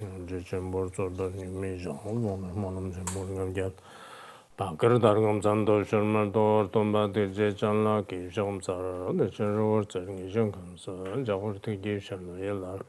Khenpo Sodargye Manjushri Bakar Dargam Sando Sharma Dor Tomba Dirje Chanla Ki Shom Sara the Cheror Cherny Shankamsa Jawar Tiki Shan Yelar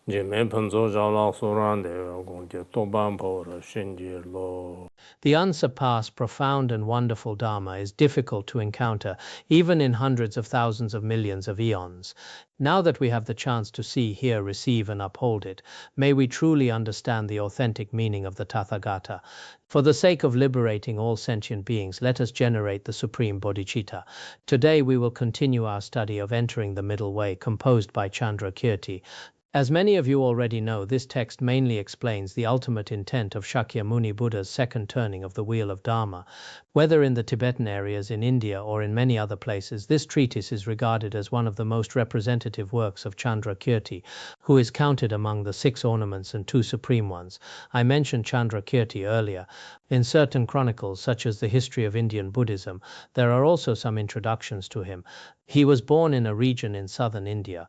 Jime Panzo Jala Soran de Gonke Toban Pora Shinji Lo. The unsurpassed, profound and wonderful Dharma is difficult to encounter, even in hundreds of thousands of millions of eons. Now that we have the chance to see, hear, receive and uphold it, may we truly understand the authentic meaning of the Tathagata. For the sake of liberating all sentient beings, let us generate the Supreme Bodhicitta. Today we will continue our study of Entering the Middle Way, composed by Chandrakirti. As many of you already know, this text mainly explains the ultimate intent of Shakyamuni Buddha's second turning of the wheel of Dharma. Whether in the Tibetan areas in India or in many other places, this treatise is regarded as one of the most representative works of Chandrakirti, who is counted among the 6 ornaments and 2 supreme ones. I mentioned Chandrakirti earlier. In certain chronicles, such as the History of Indian Buddhism, there are also some introductions to him. He was born in a region in southern India.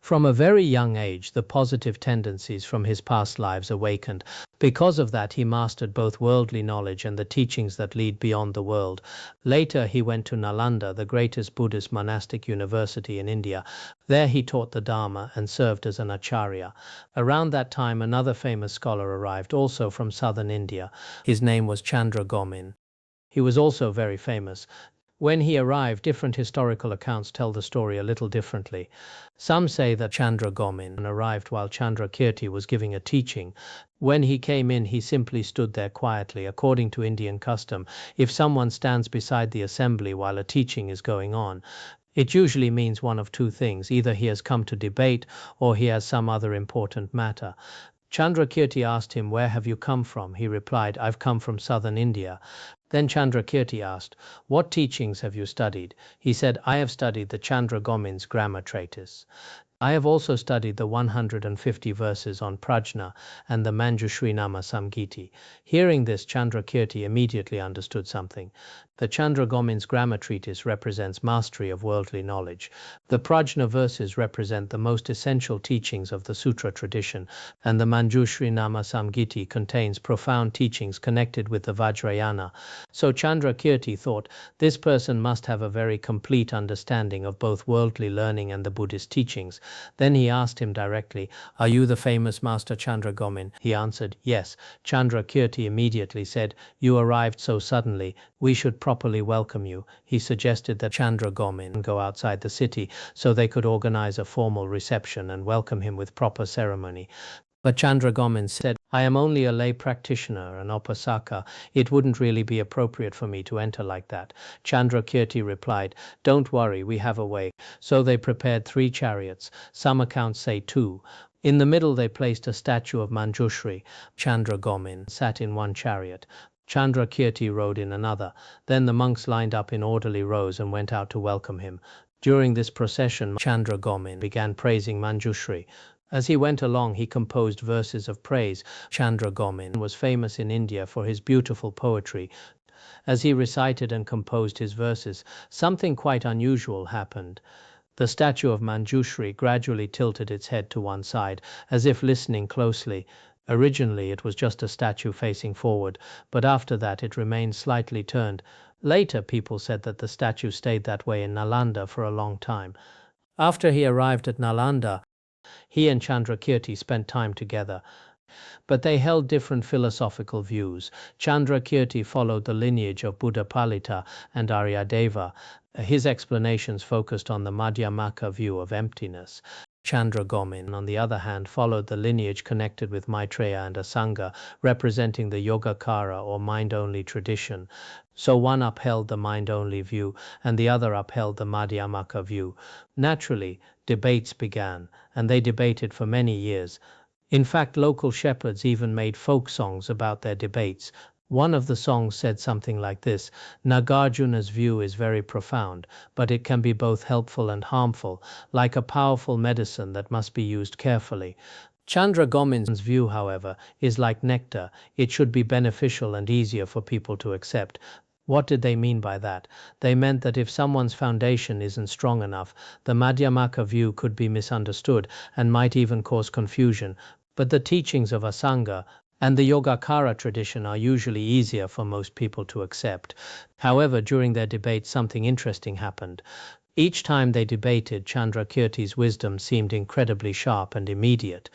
From a very young age, the positive tendencies from his past lives awakened. Because of that, he mastered both worldly knowledge and the teachings that lead beyond the world. Later, he went to Nalanda, the greatest Buddhist monastic university in India. There he taught the Dharma and served as an acharya. Around that time, another famous scholar arrived, also from southern India. His name was Chandragomin. He was also very famous. When he arrived, different historical accounts tell the story a little differently. Some say that Chandragomin arrived while Chandrakirti was giving a teaching. When he came in, he simply stood there quietly. According to Indian custom, if someone stands beside the assembly while a teaching is going on, it usually means one of 2 things. Either he has come to debate or he has some other important matter. Chandrakirti asked him, "Where have you come from?" He replied, "I've come from southern India." Then Chandrakirti asked, "What teachings have you studied?" He said, "I have studied the Chandragomin's grammar treatise. I have also studied the 150 verses on prajna and the Manjushri Nama Samgiti." Hearing this, Chandrakirti immediately understood something. The Chandragomin's grammar treatise represents mastery of worldly knowledge. The prajna verses represent the most essential teachings of the sutra tradition, and the Manjushri Nama Samgiti contains profound teachings connected with the Vajrayana. So Chandrakirti thought, this person must have a very complete understanding of both worldly learning and the Buddhist teachings. Then he asked him directly, "Are you the famous Master Chandragomin?" He answered, "Yes." Chandrakirti immediately said, "You arrived so suddenly, we should properly welcome you." He suggested that Chandragomin go outside the city so they could organize a formal reception and welcome him with proper ceremony. But Chandragomin said, "I am only a lay practitioner, an upasaka. It wouldn't really be appropriate for me to enter like that." Chandrakirti replied, "Don't worry, we have a way." So they prepared 3 chariots, some accounts say 2. In the middle they placed a statue of Manjushri. Chandragomin sat in one chariot. Chandrakirti rode in another. Then the monks lined up in orderly rows and went out to welcome him. During this procession, Chandragomin began praising Manjushri. As he went along, he composed verses of praise. Chandragomin was famous in India for his beautiful poetry. As he recited and composed his verses, something quite unusual happened. The statue of Manjushri gradually tilted its head to one side, as if listening closely. Originally, it was just a statue facing forward, but after that it remained slightly turned. Later, people said that the statue stayed that way in Nalanda for a long time. After he arrived at Nalanda, he and Chandrakirti spent time together, but they held different philosophical views. Chandrakirti followed the lineage of Buddhapalita and Aryadeva. His explanations focused on the Madhyamaka view of emptiness. Chandragomin, on the other hand, followed the lineage connected with Maitreya and Asanga, representing the Yogacara or mind-only tradition. So one upheld the mind-only view and the other upheld the Madhyamaka view. Naturally, debates began, and they debated for many years. In fact, local shepherds even made folk songs about their debates. One of the songs said something like this: "Nagarjuna's view is very profound, but it can be both helpful and harmful, like a powerful medicine that must be used carefully." Chandragomin's view, however, is like nectar. It should be beneficial and easier for people to accept. What did they mean by that? They meant that if someone's foundation isn't strong enough, the Madhyamaka view could be misunderstood and might even cause confusion. but the teachings of Asanga and the Yogacara tradition are usually easier for most people to accept. However, during their debate, something interesting happened. Each time they debated, Chandrakirti's wisdom seemed incredibly sharp and immediate.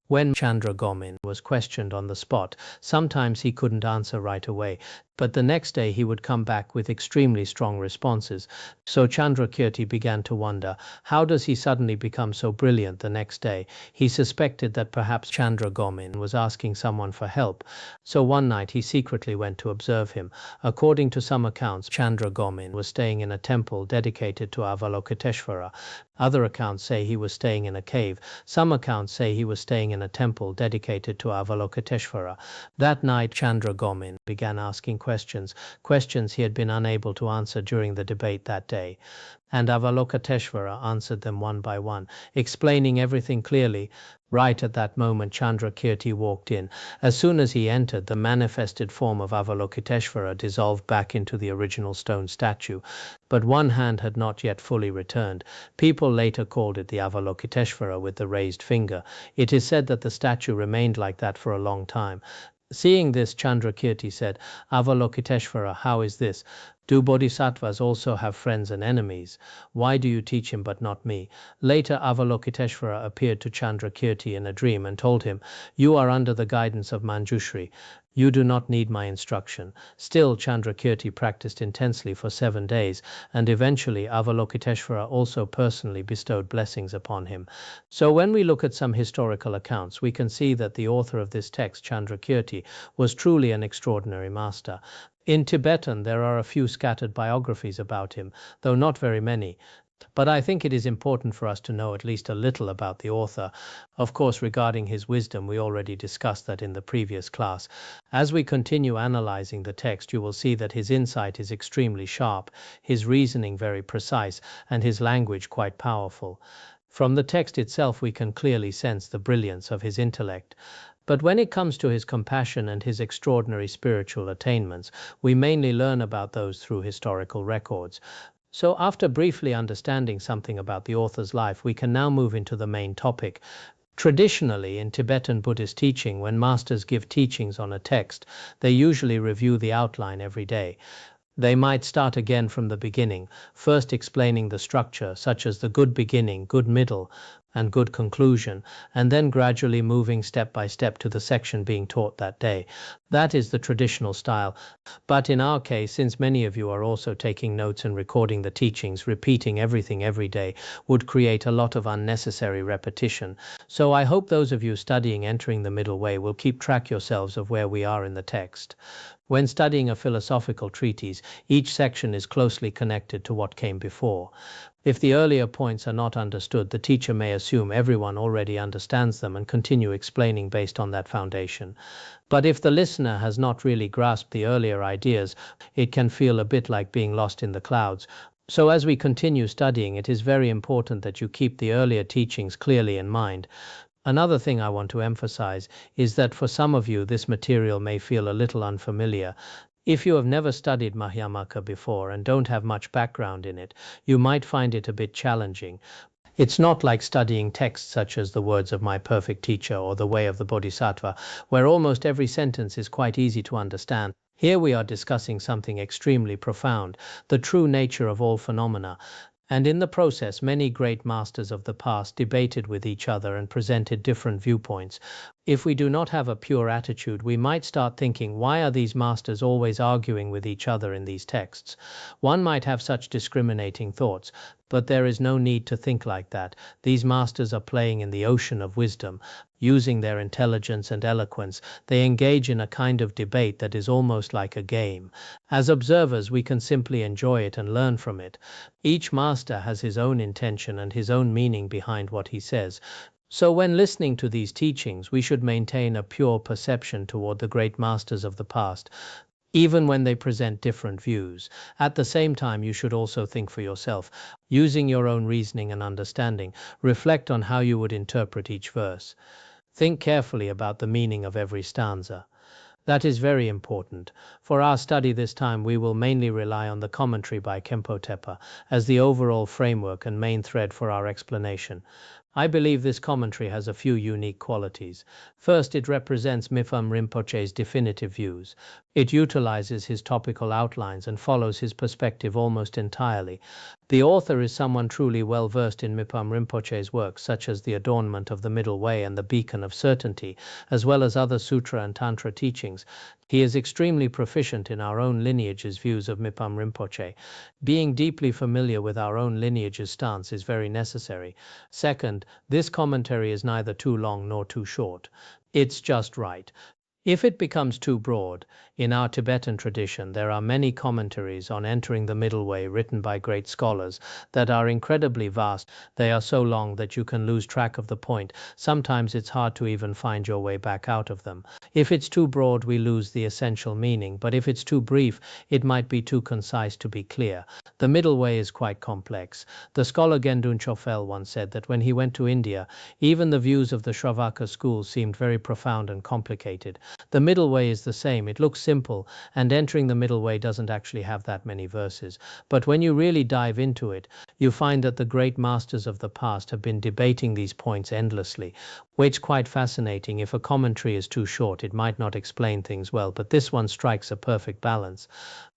When Chandragomin was questioned on the spot, sometimes he couldn't answer right away, but the next day he would come back with extremely strong responses. So Chandrakirti began to wonder, how does he suddenly become so brilliant the next day? He suspected that perhaps Chandragomin was asking someone for help. So one night he secretly went to observe him. According to some accounts, Chandragomin was staying in a temple dedicated to Avalokiteshvara. Other accounts say he was staying in a cave. Some accounts say he was staying in a temple dedicated to Avalokiteshvara. That night, Chandragomin began asking questions he had been unable to answer during the debate that day. And Avalokiteshvara answered them one by one, explaining everything clearly. Right at that moment, Chandrakirti walked in. As soon as he entered, the manifested form of Avalokiteshvara dissolved back into the original stone statue, but one hand had not yet fully returned. People later called it the Avalokiteshvara with the raised finger. It is said that the statue remained like that for a long time. Seeing this, Chandrakirti said, "Avalokiteshvara, how is this? Do bodhisattvas also have friends and enemies? Why do you teach him but not me?" Later, Avalokiteshvara appeared to Chandrakirti in a dream and told him, "You are under the guidance of Manjushri. You do not need my instruction." Still, Chandrakirti practiced intensely for 7 days, and eventually Avalokiteshvara also personally bestowed blessings upon him. So when we look at some historical accounts, we can see that the author of this text, Chandrakirti, was truly an extraordinary master. In Tibetan, there are a few scattered biographies about him, though not very many. But I think it is important for us to know at least a little about the author. Of course, regarding his wisdom, we already discussed that in the previous class. As we continue analyzing the text, you will see that his insight is extremely sharp, his reasoning very precise, and his language quite powerful. From the text itself, we can clearly sense the brilliance of his intellect. But when it comes to his compassion and his extraordinary spiritual attainments, we mainly learn about those through historical records. So after briefly understanding something about the author's life, we can now move into the main topic. Traditionally, in Tibetan Buddhist teaching, when masters give teachings on a text, they usually review the outline every day. They might start again from the beginning, first explaining the structure, such as the good beginning, good middle, and good conclusion, and then gradually moving step by step to the section being taught that day. That is the traditional style. But in our case, since many of you are also taking notes and recording the teachings, repeating everything every day would create a lot of unnecessary repetition. So I hope those of you studying entering the middle way will keep track yourselves of where we are in the text. When studying a philosophical treatise, each section is closely connected to what came before. If the earlier points are not understood, the teacher may assume everyone already understands them and continue explaining based on that foundation. But if the listener has not really grasped the earlier ideas, it can feel a bit like being lost in the clouds. So as we continue studying, it is very important that you keep the earlier teachings clearly in mind. Another thing I want to emphasize is that for some of you, this material may feel a little unfamiliar. If you have never studied Madhyamaka before and don't have much background in it, you might find it a bit challenging. It's not like studying texts such as the words of my perfect teacher or the way of the Bodhisattva, where almost every sentence is quite easy to understand. Here we are discussing something extremely profound, the true nature of all phenomena. And in the process, many great masters of the past debated with each other and presented different viewpoints. If we do not have a pure attitude, we might start thinking, why are these masters always arguing with each other in these texts? One might have such discriminating thoughts, but there is no need to think like that. These masters are playing in the ocean of wisdom. Using their intelligence and eloquence, they engage in a kind of debate that is almost like a game. As observers, we can simply enjoy it and learn from it. Each master has his own intention and his own meaning behind what he says. So when listening to these teachings, we should maintain a pure perception toward the great masters of the past, even when they present different views. At the same time, you should also think for yourself, using your own reasoning and understanding. Reflect on how you would interpret each verse. Think carefully about the meaning of every stanza. That is very important. For our study this time, we will mainly rely on the commentary by Khenpo Tepa as the overall framework and main thread for our explanation. I believe this commentary has a few unique qualities. First, it represents Mipham Rinpoche's definitive views. It utilizes his topical outlines and follows his perspective almost entirely. The author is someone truly well versed in Mipham Rinpoche's works, such as The Adornment of the Middle Way and The Beacon of Certainty, as well as other sutra and tantra teachings. He is extremely proficient in our own lineage's views of Mipham Rinpoche. Being deeply familiar with our own lineage's stance is very necessary. Second, this commentary is neither too long nor too short. It's just right. If it becomes too broad, in our Tibetan tradition there are many commentaries on entering the middle way written by great scholars that are incredibly vast. They are so long that you can lose track of the point. Sometimes it's hard to even find your way back out of them. If it's too broad, we lose the essential meaning, but if it's too brief, it might be too concise to be clear. The middle way is quite complex. The scholar Gendun Chofel once said that when he went to India, even the views of the Shravakas school seemed very profound and complicated. The middle way is the same. It looks simple, and entering the middle way doesn't actually have that many verses. But when you really dive into it, you find that the great masters of the past have been debating these points endlessly. It's quite fascinating. If a commentary is too short, it might not explain things well, but this one strikes a perfect balance.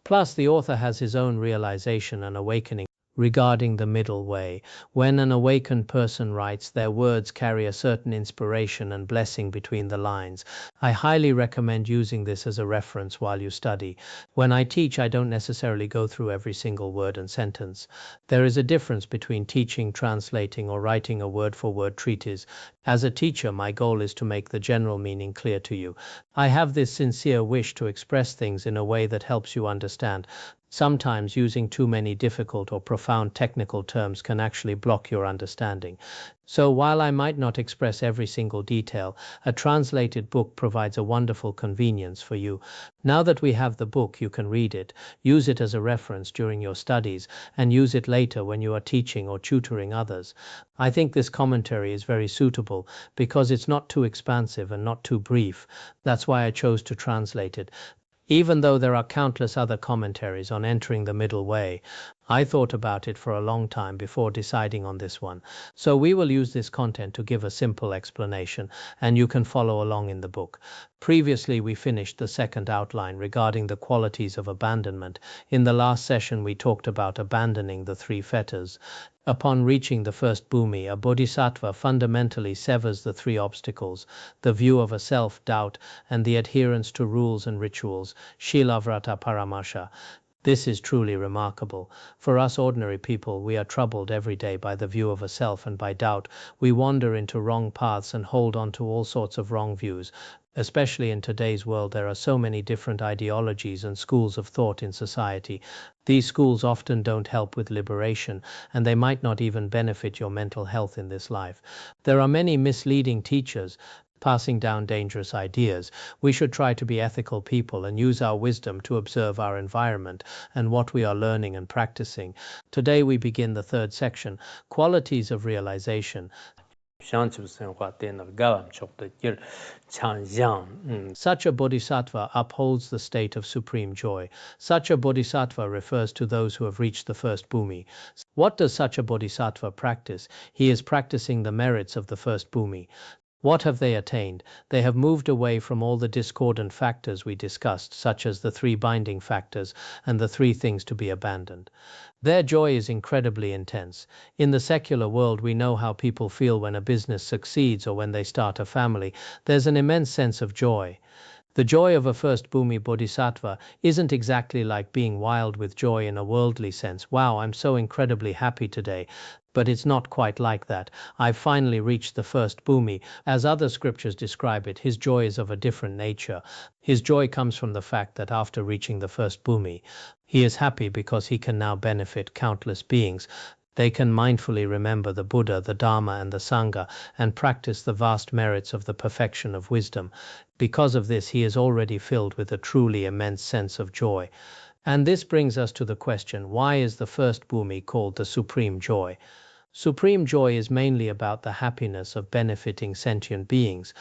Plus, the author has his own realization and awakening regarding the middle way. When an awakened person writes, their words carry a certain inspiration and blessing between the lines. I highly recommend using this as a reference while you study. When I teach, I don't necessarily go through every single word and sentence. There is a difference between teaching, translating, or writing a word-for-word treatise. As a teacher, my goal is to make the general meaning clear to you. I have this sincere wish to express things in a way that helps you understand. Sometimes using too many difficult or profound technical terms can actually block your understanding. So while I might not express every single detail, a translated book provides a wonderful convenience for you. Now that we have the book, you can read it, use it as a reference during your studies, and use it later when you are teaching or tutoring others. I think this commentary is very suitable because it's not too expansive and not too brief. That's why I chose to translate it. Even though there are countless other commentaries on entering the middle way, I thought about it for a long time before deciding on this one. So we will use this content to give a simple explanation, and you can follow along in the book. Previously, we finished the second outline regarding the qualities of abandonment. In the last session, we talked about abandoning the three fetters. Upon reaching the first bhumi, a bodhisattva fundamentally severs the three obstacles: the view of a self, doubt, and the adherence to rules and rituals, shilavrata paramasha. This is truly remarkable. For us ordinary people, we are troubled every day by the view of a self and by doubt. We wander into wrong paths and hold on to all sorts of wrong views. Especially in today's world, there are so many different ideologies and schools of thought in society. These schools often don't help with liberation, and they might not even benefit your mental health in this life. There are many misleading teachers passing down dangerous ideas. We should try to be ethical people and use our wisdom to observe our environment and what we are learning and practicing. Today we begin the third section, Qualities of Realization. Such a bodhisattva upholds the state of supreme joy. Such a bodhisattva refers to those who have reached the first bhumi. What does such a bodhisattva practice? He is practicing the merits of the first bhumi. What have they attained? They have moved away from all the discordant factors we discussed, such as the three binding factors and the three things to be abandoned. Their joy is incredibly intense. In the secular world, we know how people feel when a business succeeds or when they start a family. There's an immense sense of joy. The joy of a first-bhumi bodhisattva isn't exactly like being wild with joy in a worldly sense. Wow, I'm so incredibly happy today. But it's not quite like that. I've finally reached the first bhumi. As other scriptures describe it, his joy is of a different nature. His joy comes from the fact that after reaching the first bhumi, he is happy because he can now benefit countless beings. They can mindfully remember the Buddha, the Dharma, and the Sangha, and practice the vast merits of the perfection of wisdom. Because of this, he is already filled with a truly immense sense of joy. And this brings us to the question, why is the first bhumi called the supreme joy? Supreme joy is mainly about the happiness of benefiting sentient beings.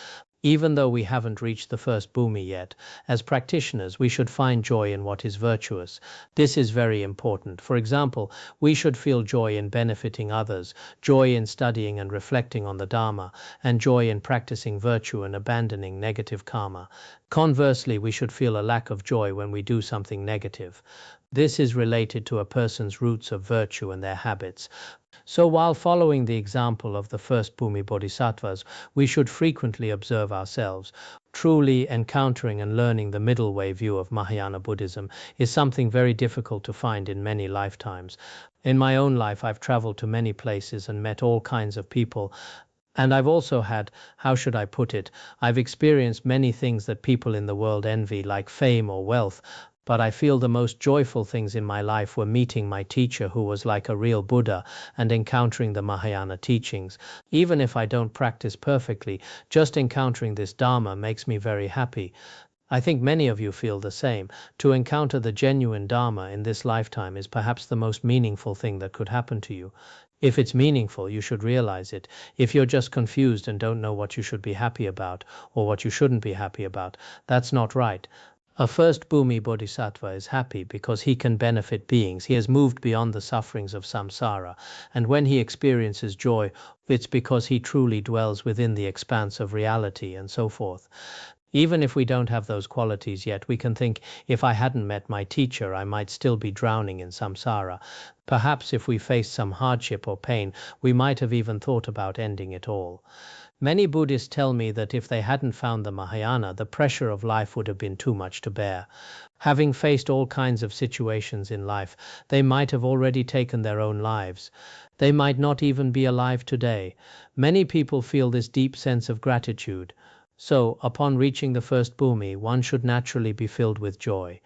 Even though we haven't reached the first bhumi yet, as practitioners we should find joy in what is virtuous. This is very important. For example, we should feel joy in benefiting others, joy in studying and reflecting on the Dharma, and joy in practicing virtue and abandoning negative karma. Conversely, we should feel a lack of joy when we do something negative. This is related to a person's roots of virtue and their habits. So while following the example of the First-Bhumi Bodhisattvas, we should frequently observe ourselves. Truly encountering and learning the middle way view of Mahayana Buddhism is something very difficult to find in many lifetimes. In my own life, I've traveled to many places and met all kinds of people. And I've also had, how should I put it, I've experienced many things that people in the world envy, like fame or wealth. But I feel the most joyful things in my life were meeting my teacher, who was like a real Buddha, and encountering the Mahayana teachings. Even if I don't practice perfectly, just encountering this Dharma makes me very happy. I think many of you feel the same. To encounter the genuine Dharma in this lifetime is perhaps the most meaningful thing that could happen to you. If it's meaningful, you should realize it. If you're just confused and don't know what you should be happy about or what you shouldn't be happy about, that's not right. A First-Bhumi Bodhisattva is happy because he can benefit beings. He has moved beyond the sufferings of samsara, and when he experiences joy, it's because he truly dwells within the expanse of reality and so forth. Even if we don't have those qualities yet, we can think, if I hadn't met my teacher, I might still be drowning in samsara. Perhaps if we faced some hardship or pain, we might have even thought about ending it all. Many Buddhists tell me that if they hadn't found the Mahayana, the pressure of life would have been too much to bear. Having faced all kinds of situations in life, they might have already taken their own lives. They might not even be alive today. Many people feel this deep sense of gratitude. So, upon reaching the first bhumi, one should naturally be filled with joy.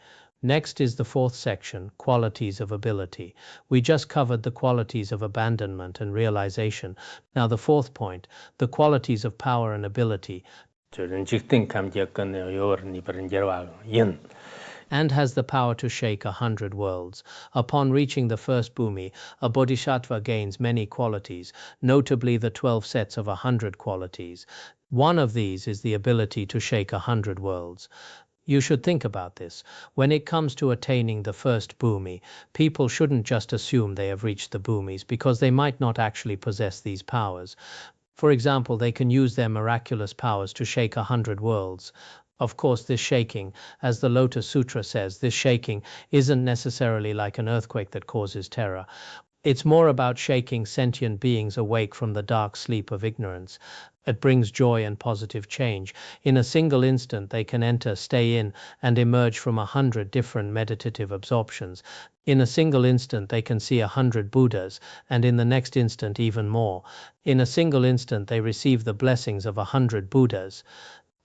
Next is the fourth section, qualities of ability. We just covered the qualities of abandonment and realization. Now the fourth point, the qualities of power and ability. And has the power to shake 100 worlds. Upon reaching the first bhumi, a bodhisattva gains many qualities, notably the 12 sets of 100 qualities. One of these is the ability to shake 100 worlds. You should think about this. When it comes to attaining the first bhumi, people shouldn't just assume they have reached the bhumis, because they might not actually possess these powers. For example, they can use their miraculous powers to shake 100 worlds. Of course, this shaking, as the Lotus Sutra says, this shaking isn't necessarily like an earthquake that causes terror. It's more about shaking sentient beings awake from the dark sleep of ignorance. It brings joy and positive change. In a single instant, they can enter, stay in, and emerge from 100 different meditative absorptions. In a single instant, they can see 100 Buddhas, and in the next instant, even more. In a single instant, they receive the blessings of 100 Buddhas.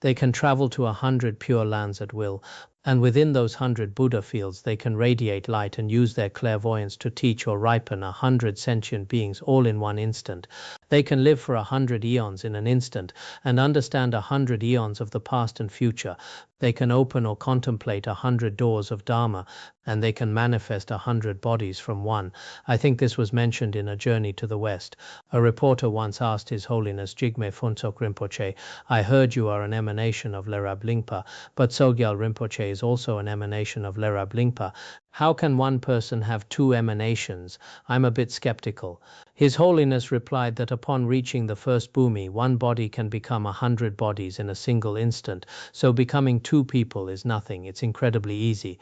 They can travel to 100 pure lands at will, and within those 100 Buddha fields they can radiate light and use their clairvoyance to teach or ripen 100 sentient beings all in one instant. They can live for 100 eons in an instant and understand 100 eons of the past and future. They can open or contemplate 100 doors of Dharma, and they can manifest 100 bodies from one. I think this was mentioned in A Journey to the West. A reporter once asked His Holiness Jigme Phuntsok Rinpoche, "I heard you are an emanation of Lerab Lingpa, but Sogyal Rinpoche is also an emanation of Lerab Lingpa. How can one person have two emanations? I'm a bit skeptical." His Holiness replied that upon reaching the first bhumi, one body can become 100 bodies in a single instant, so becoming two people is nothing, it's incredibly easy.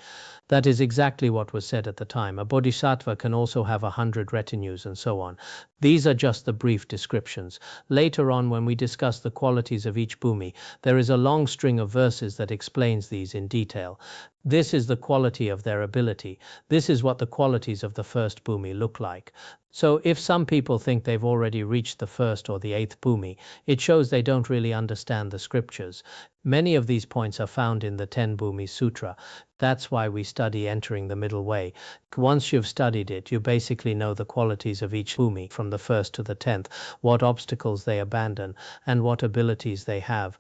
That is exactly what was said at the time. A bodhisattva can also have 100 retinues and so on. These are just the brief descriptions. Later on, when we discuss the qualities of each bhumi, there is a long string of verses that explains these in detail. This is the quality of their ability. This is what the qualities of the first bhumi look like. So if some people think they've already reached the first or the 8th bhumi, it shows they don't really understand the scriptures. Many of these points are found in the 10 Bhumi Sutra. That's why we study entering the middle way. Once you've studied it, you basically know the qualities of each bhumi from the 1st to the 10th, what obstacles they abandon, and what abilities they have.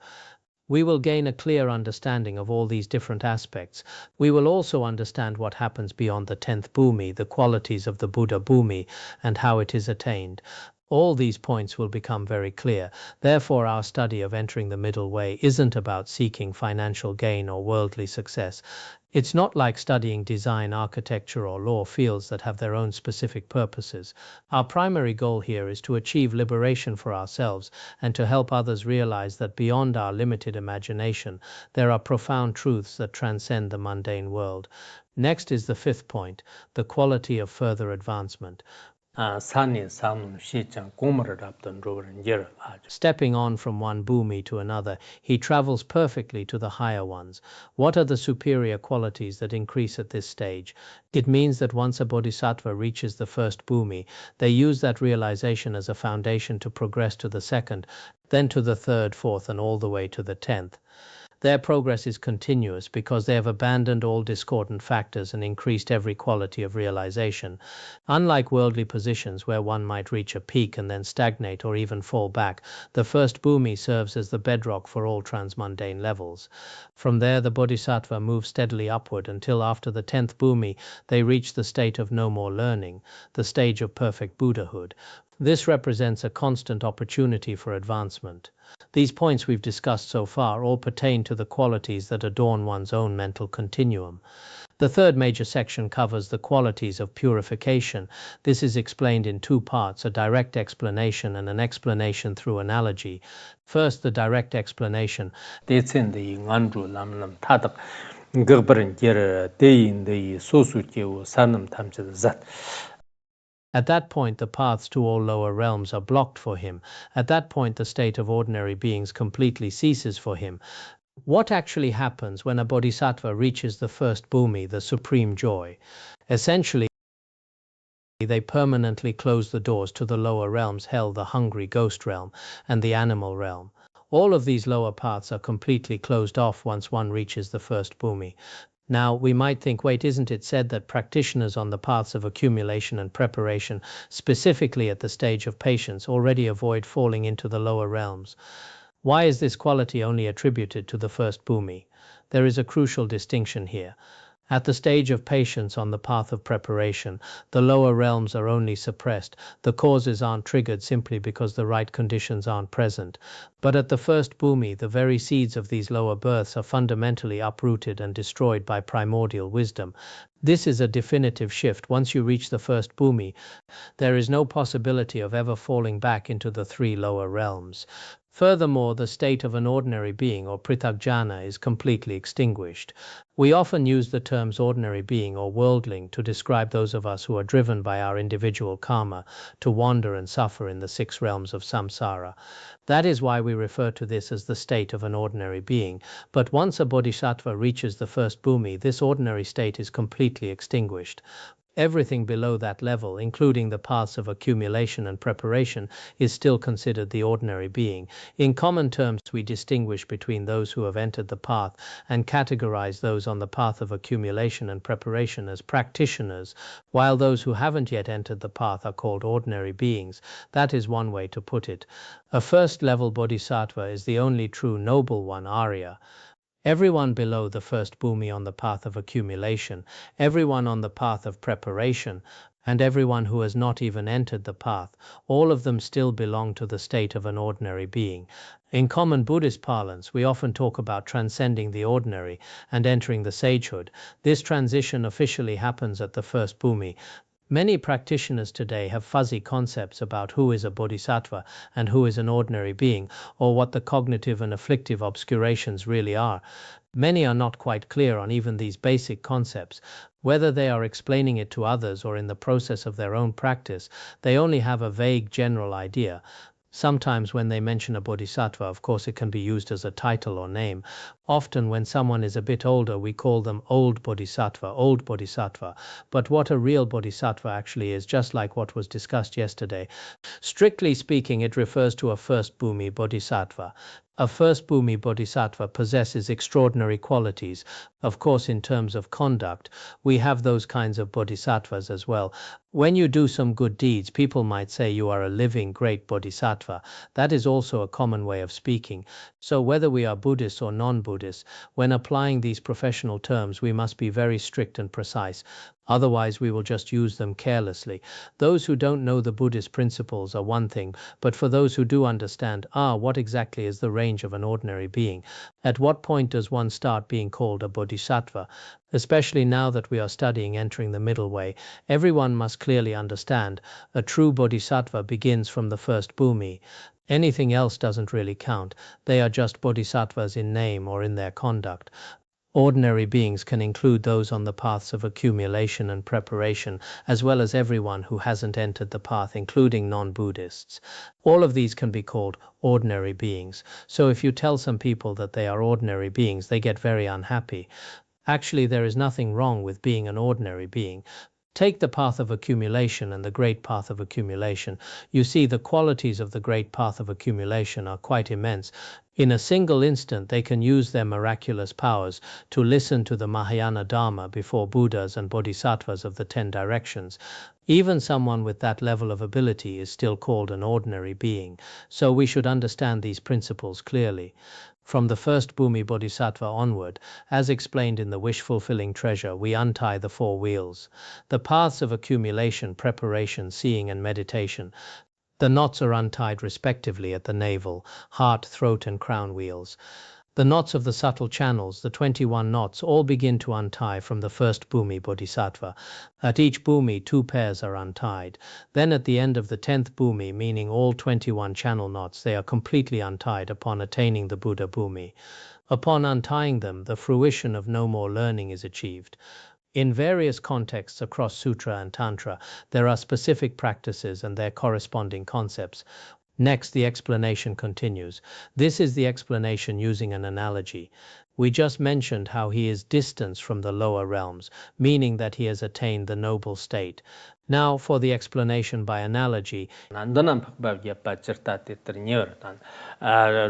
We will gain a clear understanding of all these different aspects. We will also understand what happens beyond the 10th bhumi, the qualities of the Buddha bhumi, and how it is attained. All these points will become very clear. Therefore, our study of entering the middle way isn't about seeking financial gain or worldly success. It's not like studying design, architecture, or law, fields that have their own specific purposes. Our primary goal here is to achieve liberation for ourselves and to help others realize that beyond our limited imagination, there are profound truths that transcend the mundane world. Next is the fifth point, the quality of further advancement. Stepping on from one bhumi to another, he travels perfectly to the higher ones. What are the superior qualities that increase at this stage? It means that once a bodhisattva reaches the first bhumi, they use that realization as a foundation to progress to the second, then to the third, fourth, and all the way to the 10th. Their progress is continuous because they have abandoned all discordant factors and increased every quality of realization. Unlike worldly positions where one might reach a peak and then stagnate or even fall back, the first bhumi serves as the bedrock for all transmundane levels. From there, the bodhisattva moves steadily upward until after the 10th bhumi, they reach the state of no more learning, the stage of perfect Buddhahood. This represents a constant opportunity for advancement. These points we've discussed so far all pertain to the qualities that adorn one's own mental continuum. The third major section covers the qualities of purification. This is explained in two parts, a direct explanation and an explanation through analogy. First, the direct explanation. At that point, the paths to all lower realms are blocked for him. At that point, the state of ordinary beings completely ceases for him. What actually happens when a bodhisattva reaches the first bhumi, the supreme joy? Essentially, they permanently close the doors to the lower realms, hell, the hungry ghost realm, and the animal realm. All of these lower paths are completely closed off once one reaches the first bhumi. Now, we might think, wait, isn't it said that practitioners on the paths of accumulation and preparation, specifically at the stage of patience, already avoid falling into the lower realms? Why is this quality only attributed to the first bhumi? There is a crucial distinction here. At the stage of patience on the path of preparation, the lower realms are only suppressed. The causes aren't triggered simply because the right conditions aren't present. But at the first bhumi, the very seeds of these lower births are fundamentally uprooted and destroyed by primordial wisdom. This is a definitive shift. Once you reach the first bhumi, there is no possibility of ever falling back into the three lower realms. Furthermore, the state of an ordinary being or prithakjana is completely extinguished. We often use the terms ordinary being or worldling to describe those of us who are driven by our individual karma to wander and suffer in the 6 realms of samsara. That is why we refer to this as the state of an ordinary being. But once a bodhisattva reaches the first bhumi, this ordinary state is completely extinguished. Everything below that level, including the paths of accumulation and preparation, is still considered the ordinary being. In common terms, we distinguish between those who have entered the path and categorize those on the path of accumulation and preparation as practitioners, while those who haven't yet entered the path are called ordinary beings. That is one way to put it. A first-level bodhisattva is the only true noble one, Arya. Everyone below the first bhumi on the path of accumulation, everyone on the path of preparation, and everyone who has not even entered the path, all of them still belong to the state of an ordinary being. In common Buddhist parlance, we often talk about transcending the ordinary and entering the sagehood. This transition officially happens at the first bhumi. Many practitioners today have fuzzy concepts about who is a bodhisattva and who is an ordinary being, or what the cognitive and afflictive obscurations really are. Many are not quite clear on even these basic concepts. Whether they are explaining it to others or in the process of their own practice, they only have a vague general idea. Sometimes when they mention a bodhisattva, of course, it can be used as a title or name. Often when someone is a bit older, we call them old bodhisattva, old bodhisattva. But what a real bodhisattva actually is, just like what was discussed yesterday, strictly speaking, it refers to a first-bhumi bodhisattva. A first-bhumi bodhisattva possesses extraordinary qualities. Of course, in terms of conduct, we have those kinds of bodhisattvas as well. When you do some good deeds, people might say you are a living great bodhisattva. That is also a common way of speaking. So whether we are Buddhists or non-Buddhists, when applying these professional terms, we must be very strict and precise. Otherwise, we will just use them carelessly. Those who don't know the Buddhist principles are one thing, but for those who do understand, what exactly is the range of an ordinary being? At what point does one start being called a bodhisattva? Especially now that we are studying entering the middle way, everyone must clearly understand a true bodhisattva begins from the first bhumi. Anything else doesn't really count. They are just bodhisattvas in name or in their conduct. Ordinary beings can include those on the paths of accumulation and preparation, as well as everyone who hasn't entered the path, including non-Buddhists. All of these can be called ordinary beings. So if you tell some people that they are ordinary beings, they get very unhappy. Actually, there is nothing wrong with being an ordinary being. Take the path of accumulation and the great path of accumulation. You see, the qualities of the great path of accumulation are quite immense. In a single instant, they can use their miraculous powers to listen to the Mahayana Dharma before Buddhas and Bodhisattvas of the 10 directions. Even someone with that level of ability is still called an ordinary being. So we should understand these principles clearly. From the First-Bhumi Bodhisattva onward, as explained in the Wish-Fulfilling Treasure, we untie the 4 wheels. The paths of accumulation, preparation, seeing and meditation. The knots are untied respectively at the navel, heart, throat and crown wheels. The knots of the subtle channels, the 21 knots, all begin to untie from the first Bhumi Bodhisattva. At each Bhumi, 2 pairs are untied. Then at the end of the 10th Bhumi, meaning all 21 channel knots, they are completely untied upon attaining the Buddha Bhumi. Upon untying them, the fruition of no more learning is achieved. In various contexts across Sutra and Tantra, there are specific practices and their corresponding concepts. Next, the explanation continues. This is the explanation using an analogy. We just mentioned how he is distanced from the lower realms, meaning that he has attained the noble state. Now, for the explanation by analogy,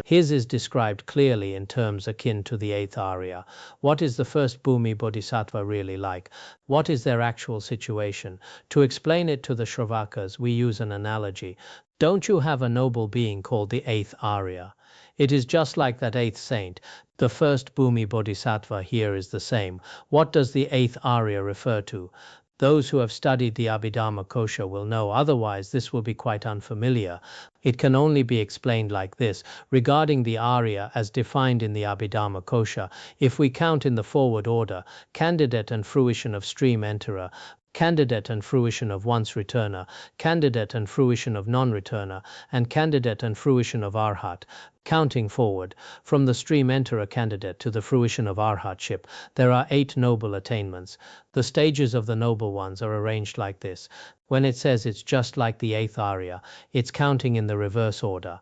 his is described clearly in terms akin to the 8th Arya. What is the first Bhumi Bodhisattva really like? What is their actual situation? To explain it to the Shravakas, we use an analogy. Don't you have a noble being called the 8th Arya? It is just like that 8th saint. The first Bhumi Bodhisattva here is the same. What does the 8th Arya refer to? Those who have studied the Abhidharma Kosha will know, otherwise this will be quite unfamiliar. It can only be explained like this. Regarding the Arya as defined in the Abhidharma Kosha, if we count in the forward order, candidate and fruition of stream enterer, candidate and fruition of once returner, candidate and fruition of non-returner, and candidate and fruition of arhat. Counting forward, from the stream enterer candidate to the fruition of arhatship, there are 8 noble attainments. The stages of the noble ones are arranged like this. When it says it's just like the 8th Arya, it's counting in the reverse order.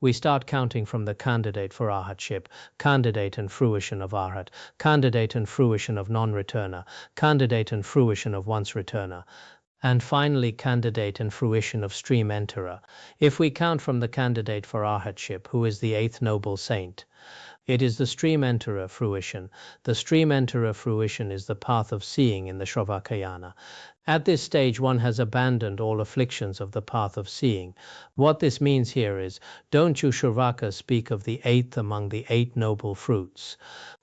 We start counting from the candidate for arhatship, candidate and fruition of arhat, candidate and fruition of non-returner, candidate and fruition of once returner, and finally candidate and fruition of stream enterer. If we count from the candidate for arhatship, who is the 8th noble saint, it is the stream enterer fruition. The stream enterer fruition is the path of seeing in the Shravakayana. At this stage, one has abandoned all afflictions of the path of seeing. What this means here is, don't you Shravakas speak of the 8th among the 8 noble fruits.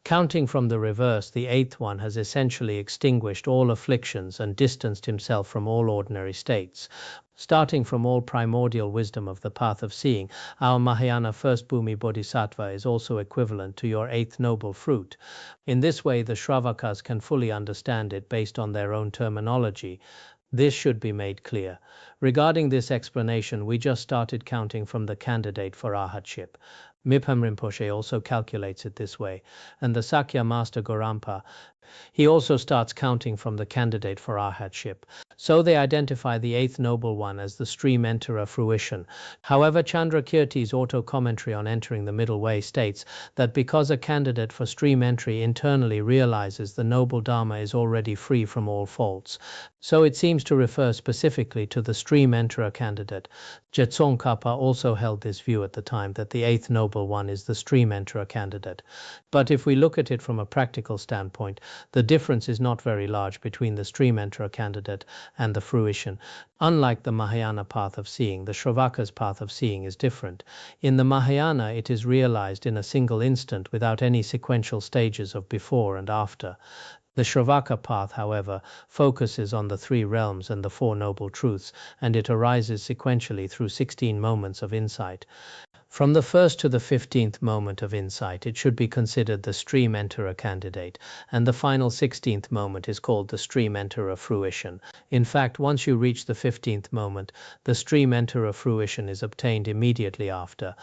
Counting from the reverse, the 8th one has essentially extinguished all afflictions and distanced himself from all ordinary states. Starting from all primordial wisdom of the path of seeing, our Mahayana first Bhumi Bodhisattva is also equivalent to your 8th noble fruit. In this way, the Shravakas can fully understand it based on their own terminology. This should be made clear. Regarding this explanation, we just started counting from the candidate for arhatship. Mipham Rinpoche also calculates it this way, and the Sakya Master Gorampa, he also starts counting from the candidate for arhatship. So they identify the 8th noble one as the stream enterer fruition. However, Chandrakirti's auto-commentary on entering the middle way states that because a candidate for stream entry internally realizes the noble Dharma is already free from all faults, so it seems to refer specifically to the stream enterer candidate. Jetsongkhapa also held this view at the time, that the 8th noble one is the stream enterer candidate. But if we look at it from a practical standpoint, the difference is not very large between the stream enterer candidate and the fruition. Unlike the Mahayana path of seeing, the Shravakas path of seeing is different. In the Mahayana, it is realized in a single instant without any sequential stages of before and after. The Shravaka path, however, focuses on the three realms and the Four Noble Truths, and it arises sequentially through 16 moments of insight. From the first to the 15th moment of insight, it should be considered the stream enterer candidate, and the final 16th moment is called the stream enterer fruition. In fact, once you reach the 15th moment, the stream enterer fruition is obtained immediately after.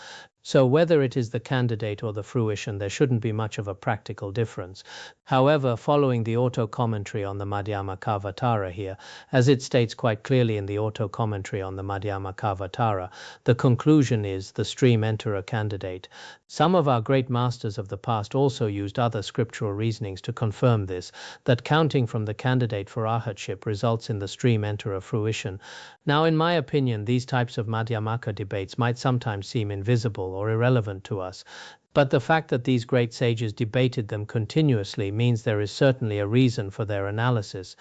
So whether it is the candidate or the fruition, there shouldn't be much of a practical difference. However, following the auto-commentary on the Madhyamakavatara here, as it states quite clearly in the auto-commentary on the Madhyamakavatara, the conclusion is the stream enterer candidate. Some of our great masters of the past also used other scriptural reasonings to confirm this, that counting from the candidate for arhatship results in the stream enterer fruition. Now, in my opinion, these types of Madhyamaka debates might sometimes seem invisible or irrelevant to us, but the fact that these great sages debated them continuously means there is certainly a reason for their analysis.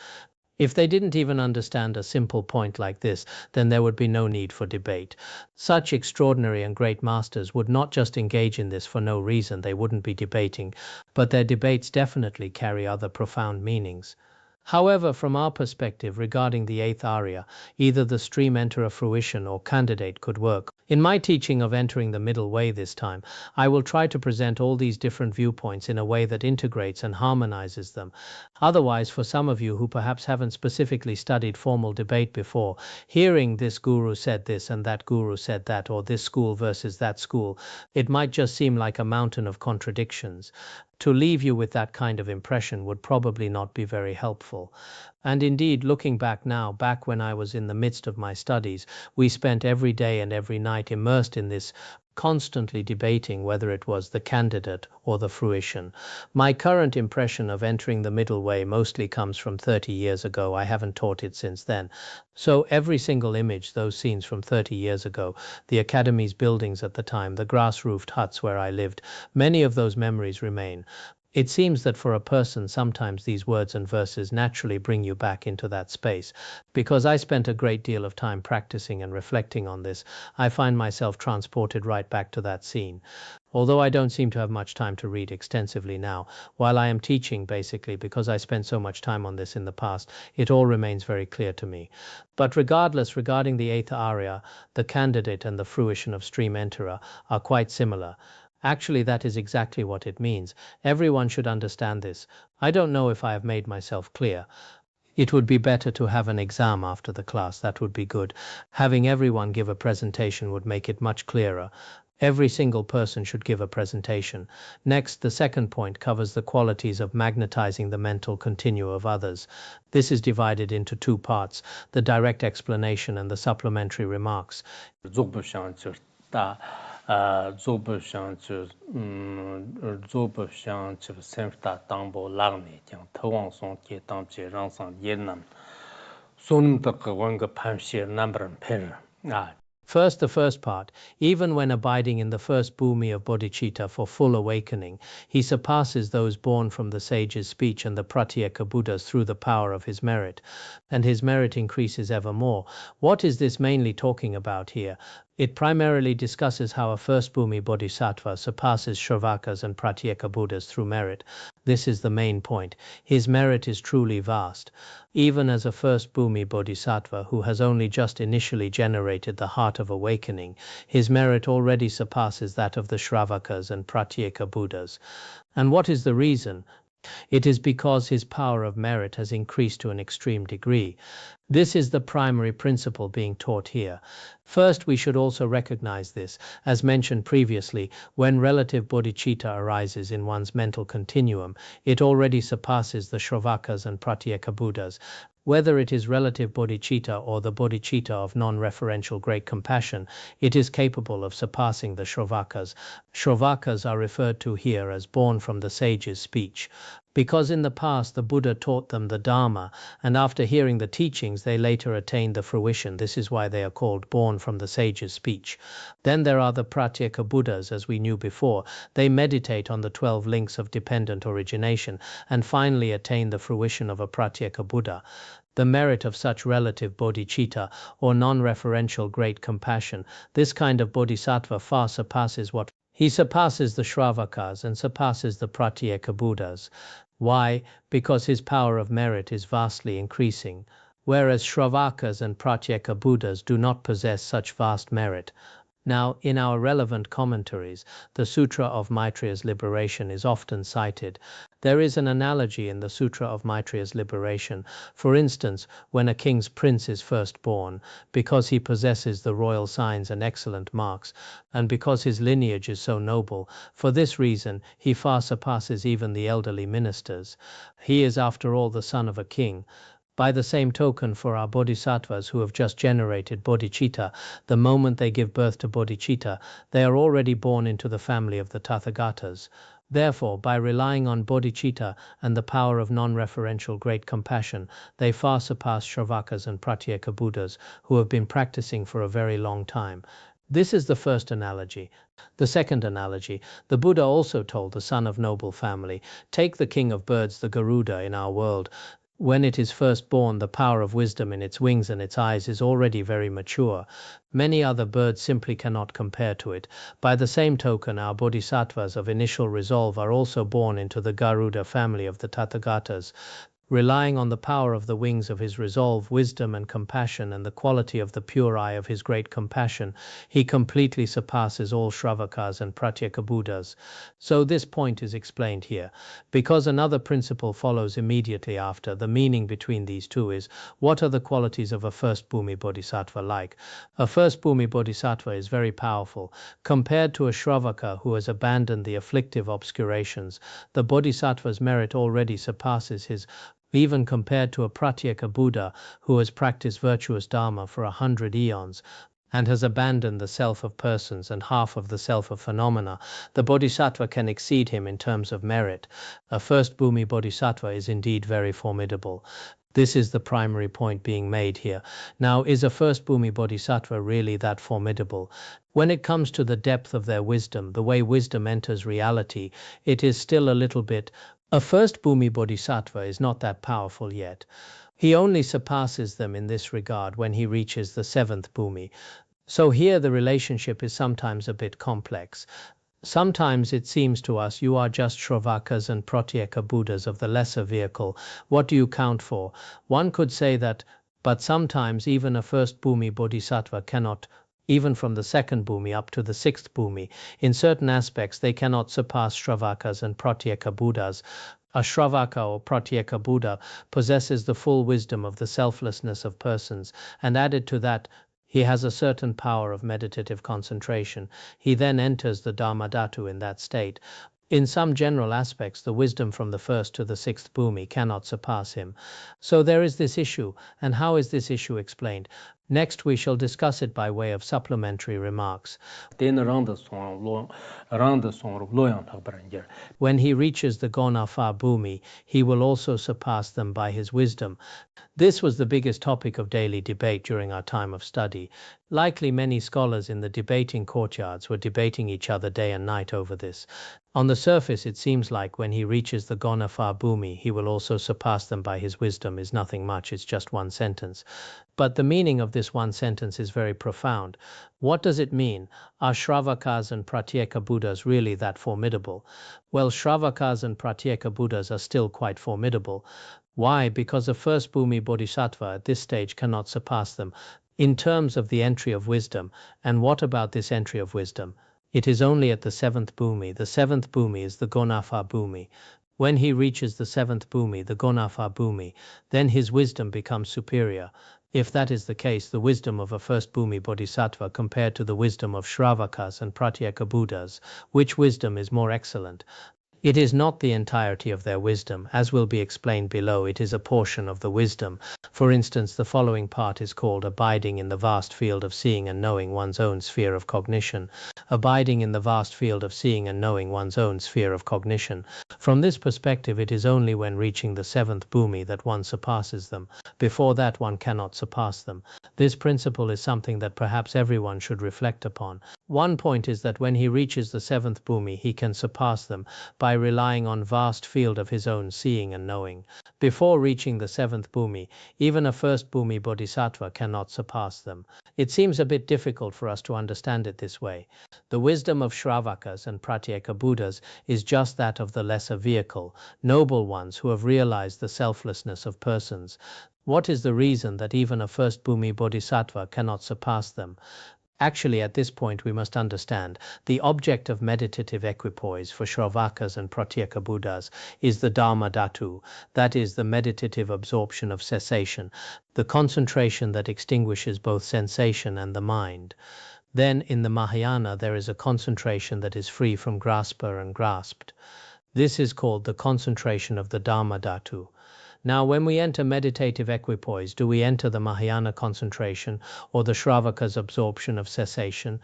If they didn't even understand a simple point like this, then there would be no need for debate. Such extraordinary and great masters would not just engage in this for no reason, they wouldn't be debating, but their debates definitely carry other profound meanings. However, from our perspective regarding the eighth Arya, either the stream enterer fruition or candidate could work. In my teaching of entering the middle way this time, I will try to present all these different viewpoints in a way that integrates and harmonizes them. Otherwise, for some of you who perhaps haven't specifically studied formal debate before, hearing this guru said this and that guru said that, or this school versus that school, it might just seem like a mountain of contradictions. To leave you with that kind of impression would probably not be very helpful. And indeed, looking back now, back when I was in the midst of my studies, we spent every day and every night immersed in this, constantly debating whether it was the candidate or the fruition. My current impression of entering the middle way mostly comes from 30 years ago. I haven't taught it since then. So every single image, those scenes from 30 years ago, the academy's buildings at the time, the grass-roofed huts where I lived, many of those memories remain. It seems that for a person, sometimes these words and verses naturally bring you back into that space. Because I spent a great deal of time practicing and reflecting on this, I find myself transported right back to that scene. Although I don't seem to have much time to read extensively now, while I am teaching, basically, because I spent so much time on this in the past, it all remains very clear to me. But regardless, regarding the eighth Arya, the candidate and the fruition of stream enterer are quite similar. Actually, that is exactly what it means. Everyone should understand this. I don't know if I have made myself clear. It would be better to have an exam after the class. That would be good. Having everyone give a presentation would make it much clearer. Every single person should give a presentation. Next, the second point covers the qualities of magnetizing the mental continuum of others. This is divided into two parts, the direct explanation and the supplementary remarks. First, the first part. Even when abiding in the first bhumi of bodhicitta for full awakening, he surpasses those born from the sage's speech and the pratyeka Buddhas through the power of his merit, and his merit increases ever more. What is this mainly talking about here? It primarily discusses how a First-Bhumi Bodhisattva surpasses Shravakas and pratyeka Buddhas through merit. This is the main point. His merit is truly vast. Even as a First-Bhumi Bodhisattva who has only just initially generated the heart of awakening, his merit already surpasses that of the Shravakas and pratyeka Buddhas. And what is the reason? It is because his power of merit has increased to an extreme degree. This is the primary principle being taught here. First, we should also recognize this. As mentioned previously, when relative bodhicitta arises in one's mental continuum, it already surpasses the Shravakas and pratyeka Buddhas. Whether it is relative bodhicitta or the bodhicitta of non-referential great compassion, it is capable of surpassing the Shravakas. Shravakas are referred to here as born from the sage's speech, because in the past the Buddha taught them the Dharma, and after hearing the teachings they later attained the fruition. This is why they are called born from the sage's speech. Then there are the pratyeka Buddhas, as we knew before. They meditate on the 12 links of dependent origination and finally attain the fruition of a pratyeka Buddha. The merit of such relative bodhicitta or non-referential great compassion, this kind of bodhisattva far surpasses what He surpasses the Shravakas and surpasses the Pratyeka Buddhas. Why? Because his power of merit is vastly increasing, whereas Shravakas and Pratyeka Buddhas do not possess such vast merit. Now, in our relevant commentaries, the Sutra of Maitreya's Liberation is often cited. There is an analogy in the Sutra of Maitreya's Liberation. For instance, when a king's prince is first born, because he possesses the royal signs and excellent marks, and because his lineage is so noble, for this reason he far surpasses even the elderly ministers. He is after all the son of a king. By the same token, for our bodhisattvas who have just generated bodhicitta, the moment they give birth to bodhicitta, they are already born into the family of the Tathagatas. Therefore, by relying on bodhicitta and the power of non-referential great compassion, they far surpass Shravakas and Pratyeka Buddhas who have been practicing for a very long time. This is the first analogy. The second analogy, the Buddha also told the son of noble family, take the king of birds, the Garuda, in our world. When it is first born, the power of wisdom in its wings and its eyes is already very mature. Many other birds simply cannot compare to it. By the same token, our bodhisattvas of initial resolve are also born into the Garuda family of the Tathagatas. Relying on the power of the wings of his resolve, wisdom and compassion, and the quality of the pure eye of his great compassion, he completely surpasses all Shravakas and Pratyeka Buddhas. So this point is explained here. Because another principle follows immediately after, the meaning between these two is, what are the qualities of a First-Bhumi Bodhisattva like? A First-Bhumi Bodhisattva is very powerful. Compared to a Shravaka who has abandoned the afflictive obscurations, the Bodhisattva's merit already surpasses his. Even compared to a Pratyeka Buddha who has practiced virtuous Dharma for 100 eons and has abandoned the self of persons and half of the self of phenomena, the Bodhisattva can exceed him in terms of merit. A First-Bhumi Bodhisattva is indeed very formidable. This is the primary point being made here. Now, is a First-Bhumi Bodhisattva really that formidable? When it comes to the depth of their wisdom, the way wisdom enters reality, it is still a little bit. A First-Bhumi Bodhisattva is not that powerful yet. He only surpasses them in this regard when he reaches the seventh Bhumi. So here the relationship is sometimes a bit complex. Sometimes it seems to us you are just Shravakas and Pratyeka Buddhas of the lesser vehicle. What do you count for? One could say that, but sometimes even a First-Bhumi Bodhisattva cannot. Even from the second Bhumi up to the sixth Bhumi, in certain aspects they cannot surpass Shravakas and Pratyeka Buddhas. A Shravaka or Pratyeka Buddha possesses the full wisdom of the selflessness of persons, and added to that, he has a certain power of meditative concentration. He then enters the Dharmadhatu in that state. In some general aspects, the wisdom from the first to the sixth Bhumi cannot surpass him. So there is this issue, and how is this issue explained? Next we shall discuss it by way of supplementary remarks. When he reaches the Gonafa Bhumi, he will also surpass them by his wisdom. This was the biggest topic of daily debate during our time of study. Likely many scholars in the debating courtyards were debating each other day and night over this. On the surface it seems like when he reaches the Gonafa Bhumi he will also surpass them by his wisdom is nothing much, it's just one sentence. But the meaning of this one sentence is very profound. What does it mean? Are Shravakas and Pratyeka Buddhas really that formidable? Well, Shravakas and Pratyeka Buddhas are still quite formidable. Why? Because a First-Bhumi Bodhisattva at this stage cannot surpass them in terms of the entry of wisdom. And what about this entry of wisdom? It is only at the seventh Bhumi. The seventh Bhumi is the Gonafa Bhumi. When he reaches the seventh Bhumi, the Gonafa Bhumi, then his wisdom becomes superior. If that is the case, the wisdom of a First-Bhumi Bodhisattva compared to the wisdom of Shravakas and Pratyeka Buddhas, which wisdom is more excellent? It is not the entirety of their wisdom, as will be explained below, it is a portion of the wisdom. For instance, the following part is called abiding in the vast field of seeing and knowing one's own sphere of cognition. Abiding in the vast field of seeing and knowing one's own sphere of cognition. From this perspective, it is only when reaching the seventh Bhumi that one surpasses them. Before that, one cannot surpass them. This principle is something that perhaps everyone should reflect upon. One point is that when he reaches the seventh bhumi, he can surpass them by relying on vast field of his own seeing and knowing. Before reaching the seventh bhumi, even a first-bhumi bodhisattva cannot surpass them. It seems a bit difficult for us to understand it this way. The wisdom of Shravakas and Pratyeka Buddhas is just that of the lesser vehicle, noble ones who have realized the selflessness of persons. What is the reason that even a first-bhumi bodhisattva cannot surpass them? Actually, at this point we must understand the object of meditative equipoise for Shravakas and Pratyeka Buddhas is the Dharma Dhatu, that is, the meditative absorption of cessation, the concentration that extinguishes both sensation and the mind. Then, in the Mahayana, there is a concentration that is free from grasper and grasped. This is called the concentration of the Dharma Dhatu. Now, when we enter meditative equipoise, do we enter the Mahayana concentration or the Shravakas absorption of cessation?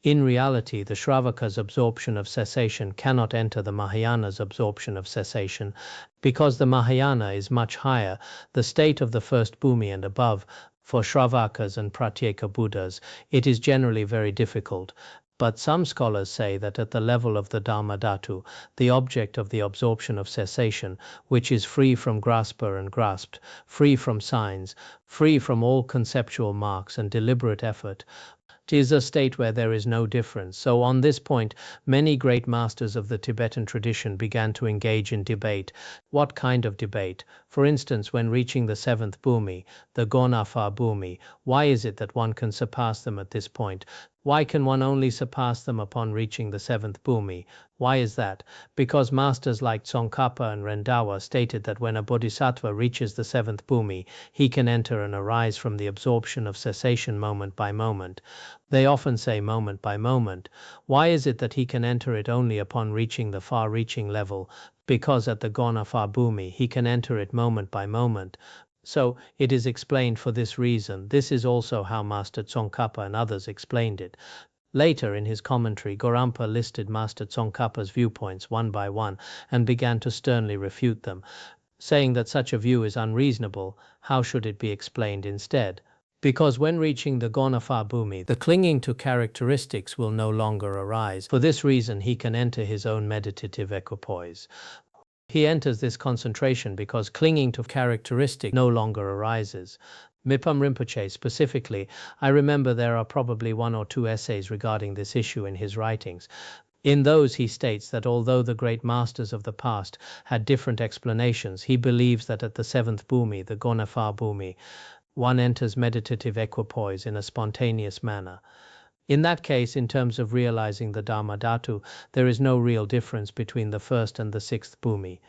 In reality, the Shravakas absorption of cessation cannot enter the Mahayana's absorption of cessation, because the Mahayana is much higher, the state of the first bhumi and above. For Shravakas and Pratyeka Buddhas, it is generally very difficult. But some scholars say that at the level of the Dharma Dhatu, the object of the absorption of cessation, which is free from grasper and grasped, free from signs, free from all conceptual marks and deliberate effort, is a state where there is no difference. So on this point, many great masters of the Tibetan tradition began to engage in debate. What kind of debate? For instance, when reaching the seventh bhumi, the Gonapha bhumi, why is it that one can surpass them at this point? Why can one only surpass them upon reaching the seventh bhumi? Why is that? Because masters like Tsongkhapa and Rendawa stated that when a bodhisattva reaches the seventh bhumi, he can enter and arise from the absorption of cessation moment by moment. They often say moment by moment. Why is it that he can enter it only upon reaching the far-reaching level? Because at the Gonapha bhumi, he can enter it moment by moment. So, it is explained for this reason. This is also how Master Tsongkhapa and others explained it. Later, in his commentary, Gorampa listed Master Tsongkhapa's viewpoints one by one and began to sternly refute them, saying that such a view is unreasonable. How should it be explained instead? Because when reaching the Gonapha bhumi, the clinging to characteristics will no longer arise. For this reason, he can enter his own meditative equipoise. He enters this concentration because clinging to characteristic no longer arises. Mipam Rinpoche specifically, I remember there are probably 1 or 2 essays regarding this issue in his writings. In those he states that although the great masters of the past had different explanations, he believes that at the seventh bhumi, the Gonapha bhumi, one enters meditative equipoise in a spontaneous manner. In that case, in terms of realizing the Dharma Dhatu, there is no real difference between the first and the sixth bhumi.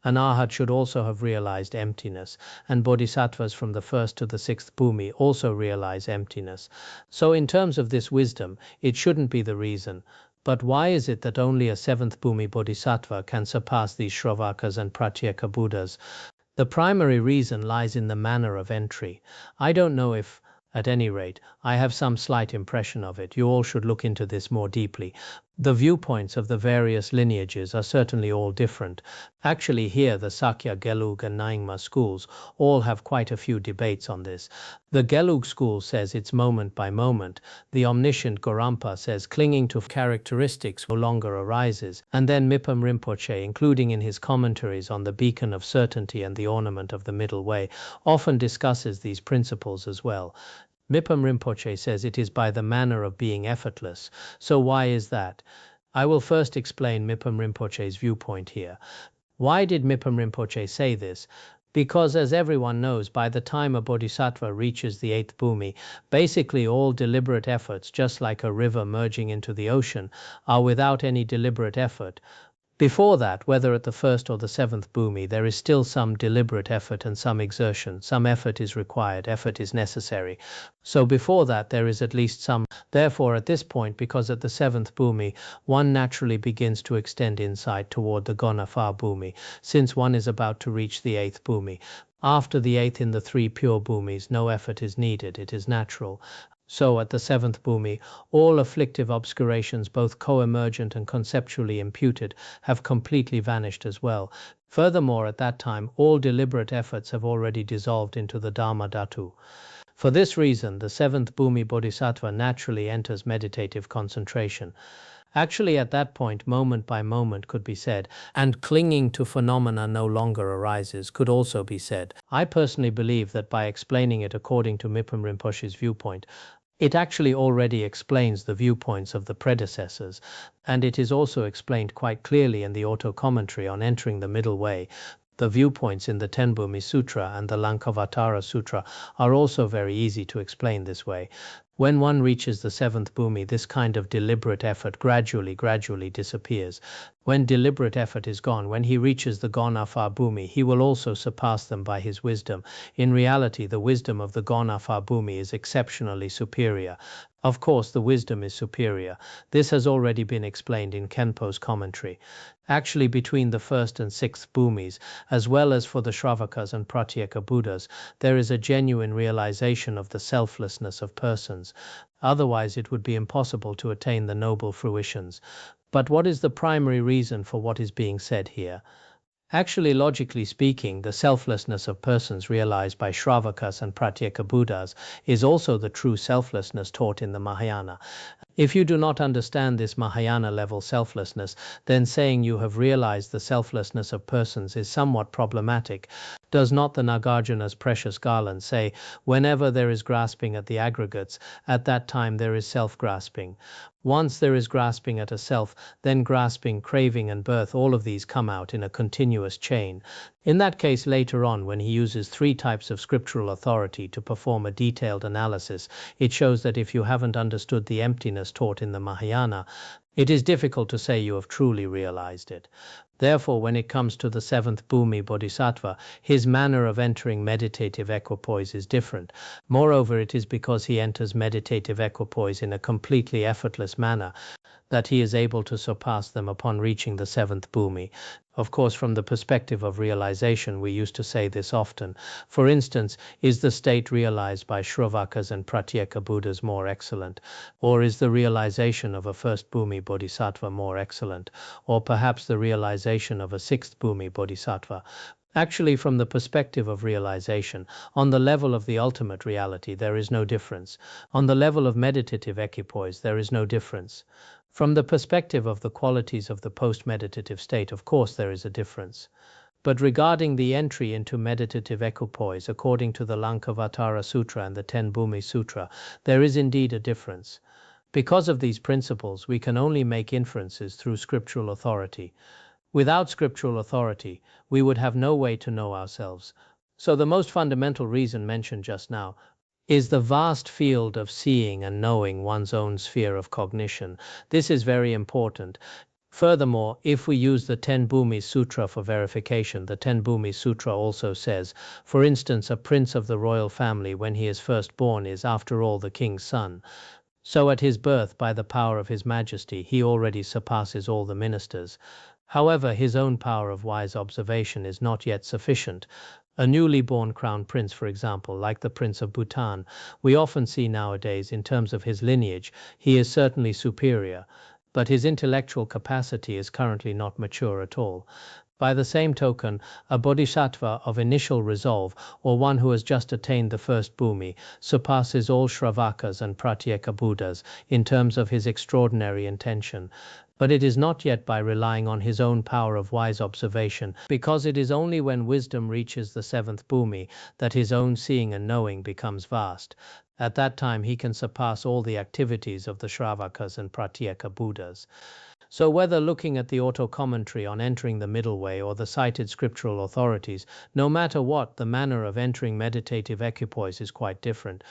An arhat should also have realized emptiness, and bodhisattvas from the first to the sixth bhumi also realize emptiness. So in terms of this wisdom, it shouldn't be the reason. But why is it that only a seventh bhumi bodhisattva can surpass these Shravakas and Pratyeka Buddhas? The primary reason lies in the manner of entry. I don't know if, at any rate, I have some slight impression of it. You all should look into this more deeply. The viewpoints of the various lineages are certainly all different. Actually, here the Sakya, Gelug and Nyingma schools all have quite a few debates on this. The Gelug school says it's moment by moment. The omniscient Gorampa says clinging to characteristics no longer arises. And then Mipam Rinpoche, including in his commentaries on the beacon of certainty and the ornament of the middle way, often discusses these principles as well. Mipam Rinpoche says it is by the manner of being effortless. So why is that? I will first explain Mipam Rinpoche's viewpoint here. Why did Mipam Rinpoche say this? Because, as everyone knows, by the time a bodhisattva reaches the eighth bhumi, basically all deliberate efforts, just like a river merging into the ocean, are without any deliberate effort. Before that, whether at the first or the seventh bhumi, there is still some deliberate effort and some exertion. Some effort is required, effort is necessary. So before that, there is at least some. Therefore, at this point, because at the seventh bhumi, one naturally begins to extend inside toward the Gonapha bhumi, since one is about to reach the eighth bhumi. After the eighth in the 3 pure bhumis, no effort is needed, it is natural. So at the seventh bhumi, all afflictive obscurations, both co-emergent and conceptually imputed, have completely vanished as well. Furthermore, at that time, all deliberate efforts have already dissolved into the Dharma Dhatu. For this reason, the seventh Bhumi Bodhisattva naturally enters meditative concentration. Actually, at that point, moment by moment could be said, and clinging to phenomena no longer arises could also be said. I personally believe that by explaining it according to Mipam Rinpoche's viewpoint, it actually already explains the viewpoints of the predecessors, and it is also explained quite clearly in the auto-commentary on entering the middle way. The viewpoints in the Tenbhumi Sutra and the Lankavatara Sutra are also very easy to explain this way. When one reaches the seventh bhumi, this kind of deliberate effort gradually disappears. When deliberate effort is gone, when he reaches the Gonafar bhumi, he will also surpass them by his wisdom. In reality, the wisdom of the Gonafar bhumi is exceptionally superior. Of course, the wisdom is superior. This has already been explained in Khenpo's commentary. Actually, between the first and sixth bhumis, as well as for the Shravakas and Pratyeka Buddhas, there is a genuine realization of the selflessness of persons. Otherwise, it would be impossible to attain the noble fruitions. But what is the primary reason for what is being said here? Actually, logically speaking, the selflessness of persons realized by Shravakas and Pratyeka Buddhas is also the true selflessness taught in the Mahayana. If you do not understand this Mahayana level selflessness, then saying you have realized the selflessness of persons is somewhat problematic. Does not the Nagarjuna's precious garland say, whenever there is grasping at the aggregates, at that time there is self-grasping? Once there is grasping at a self, then grasping, craving and birth, all of these come out in a continuous chain. In that case, later on, when he uses three types of scriptural authority to perform a detailed analysis, it shows that if you haven't understood the emptiness taught in the Mahayana, it is difficult to say you have truly realized it. Therefore, when it comes to the seventh Bhumi Bodhisattva, his manner of entering meditative equipoise is different. Moreover, it is because he enters meditative equipoise in a completely effortless manner that he is able to surpass them upon reaching the seventh Bhumi. Of course, from the perspective of realization, we used to say this often. For instance, is the state realized by Shravakas and Pratyeka Buddhas more excellent? Or is the realization of a first Bhumi Bodhisattva more excellent? Or perhaps the realization of a sixth Bhumi Bodhisattva? Actually, from the perspective of realization, on the level of the ultimate reality, there is no difference. On the level of meditative equipoise, there is no difference. From the perspective of the qualities of the post-meditative state, of course, there is a difference. But regarding the entry into meditative equipoise, according to the Lankavatara Sutra and the Tenbhumi Sutra, there is indeed a difference. Because of these principles, we can only make inferences through scriptural authority. Without scriptural authority, we would have no way to know ourselves. So the most fundamental reason mentioned just now is the vast field of seeing and knowing one's own sphere of cognition. This is very important. Furthermore, if we use the Tenbhumi Sutra for verification, the Tenbhumi Sutra also says, for instance, a prince of the royal family when he is first born is after all the king's son. So at his birth, by the power of his majesty, he already surpasses all the ministers. However, his own power of wise observation is not yet sufficient. A newly born crown prince, for example, like the Prince of Bhutan, we often see nowadays in terms of his lineage, he is certainly superior, but his intellectual capacity is currently not mature at all. By the same token, a bodhisattva of initial resolve, or one who has just attained the first bhumi, surpasses all Shravakas and Pratyeka Buddhas in terms of his extraordinary intention. But it is not yet by relying on his own power of wise observation, because it is only when wisdom reaches the seventh bhumi that his own seeing and knowing becomes vast. At that time he can surpass all the activities of the Shravakas and Pratyeka Buddhas. So whether looking at the auto-commentary on entering the middle way or the cited scriptural authorities, no matter what, the manner of entering meditative equipoise is quite different.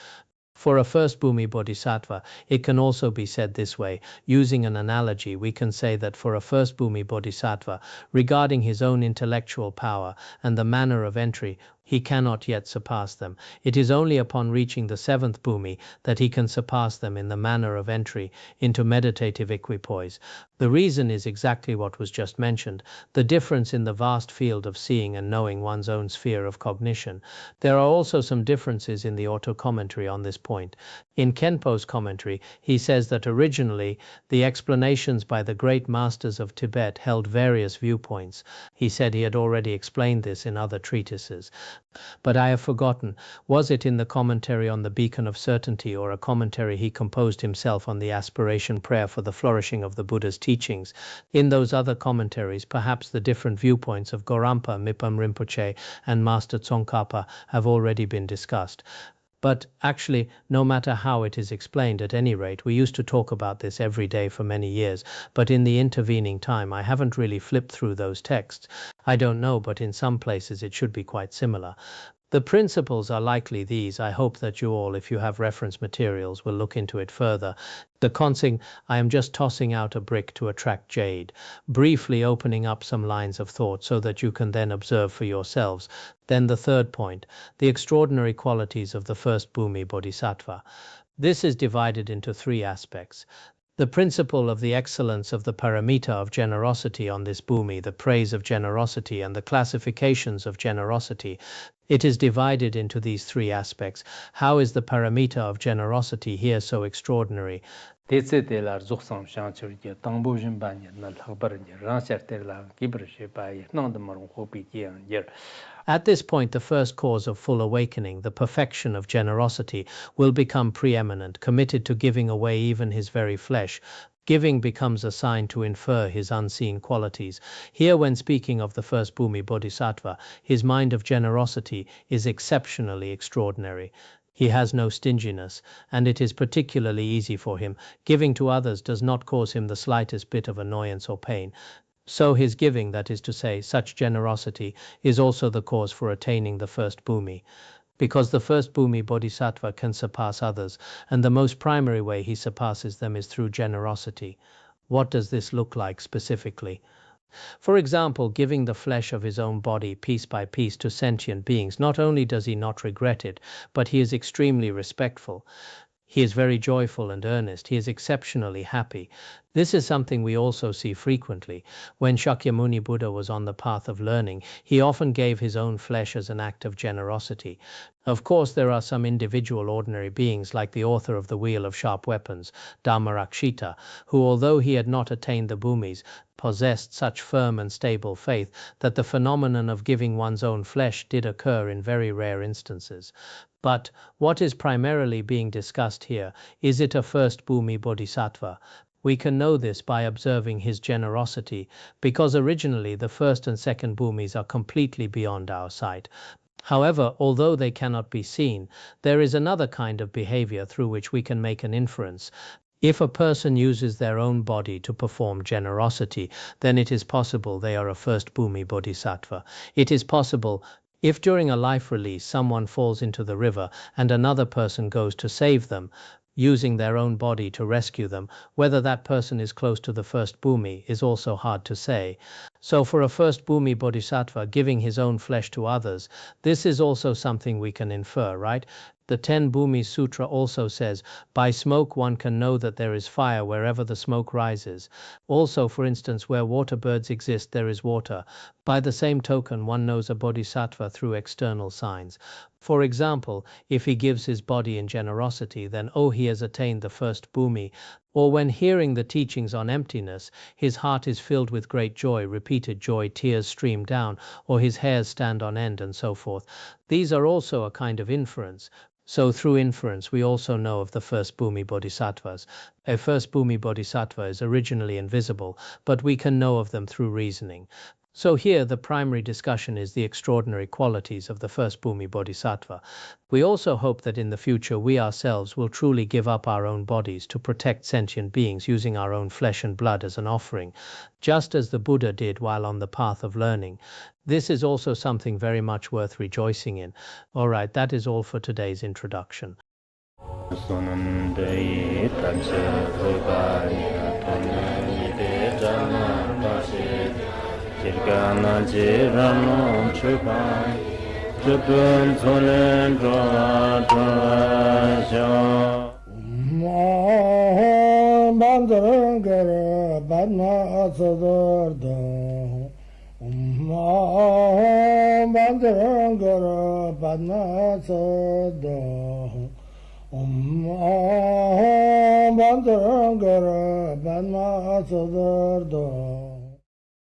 For a first Bhumi Bodhisattva, it can also be said this way. Using an analogy, we can say that for a first Bhumi Bodhisattva, regarding his own intellectual power and the manner of entry, he cannot yet surpass them. It is only upon reaching the seventh bhumi that he can surpass them in the manner of entry into meditative equipoise. The reason is exactly what was just mentioned, the difference in the vast field of seeing and knowing one's own sphere of cognition. There are also some differences in the auto-commentary on this point. In Khenpo's commentary, he says that originally the explanations by the great masters of Tibet held various viewpoints. He said he had already explained this in other treatises. But I have forgotten, was it in the commentary on the Beacon of Certainty or a commentary he composed himself on the aspiration prayer for the flourishing of the Buddha's teachings? In those other commentaries, perhaps the different viewpoints of Gorampa, Mipam Rinpoche, and Master Tsongkhapa have already been discussed. But actually, no matter how it is explained, at any rate, we used to talk about this every day for many years, but in the intervening time I haven't really flipped through those texts. I don't know, but in some places it should be quite similar. The principles are likely these. I hope that you all, if you have reference materials, will look into it further. The consing, I am just tossing out a brick to attract jade, briefly opening up some lines of thought so that you can then observe for yourselves. Then the third point, the extraordinary qualities of the First-Bhumi Bodhisattva. This is divided into three aspects. The principle of the excellence of the paramita of generosity on this bhumi, the praise of generosity and the classifications of generosity. It is divided into these three aspects. How is the paramita of generosity here so extraordinary? At this point, the first cause of full awakening, the perfection of generosity, will become preeminent, committed to giving away even his very flesh. Giving becomes a sign to infer his unseen qualities. Here, when speaking of the First-Bhumi Bodhisattva, his mind of generosity is exceptionally extraordinary. He has no stinginess, and it is particularly easy for him. Giving to others does not cause him the slightest bit of annoyance or pain. So his giving, that is to say, such generosity, is also the cause for attaining the first bhumi. Because the first bhumi bodhisattva can surpass others, and the most primary way he surpasses them is through generosity. What does this look like specifically? For example, giving the flesh of his own body piece by piece to sentient beings, not only does he not regret it, but he is extremely respectful. He is very joyful and earnest. He is exceptionally happy. This is something we also see frequently. When Shakyamuni Buddha was on the path of learning, he often gave his own flesh as an act of generosity. Of course, there are some individual ordinary beings, like the author of The Wheel of Sharp Weapons, Dhammarakshita, who, although he had not attained the bhumis, possessed such firm and stable faith that the phenomenon of giving one's own flesh did occur in very rare instances. But what is primarily being discussed here? Is it a first bhumi bodhisattva? We can know this by observing his generosity, because originally the first and second bhumis are completely beyond our sight. However, although they cannot be seen, there is another kind of behavior through which we can make an inference. If a person uses their own body to perform generosity, then it is possible they are a first bhumi bodhisattva. It is possible. If during a life release someone falls into the river and another person goes to save them, using their own body to rescue them, whether that person is close to the first bhumi is also hard to say. So for a first bhumi bodhisattva giving his own flesh to others, this is also something we can infer, right? The 10 Bhumi Sutra also says, by smoke one can know that there is fire wherever the smoke rises. Also, for instance, where water birds exist, there is water. By the same token, one knows a bodhisattva through external signs. For example, if he gives his body in generosity, then he has attained the first bhumi. Or when hearing the teachings on emptiness, his heart is filled with great joy, repeated joy, tears stream down, or his hairs stand on end, and so forth. These are also a kind of inference. So through inference, we also know of the first bhumi bodhisattvas. A first bhumi bodhisattva is originally invisible, but we can know of them through reasoning. So here the primary discussion is the extraordinary qualities of the first bhumi bodhisattva. We also hope that in the future we ourselves will truly give up our own bodies to protect sentient beings using our own flesh and blood as an offering, just as the Buddha did while on the path of learning. This is also something very much worth rejoicing in. All right, that is all for today's introduction. Bandara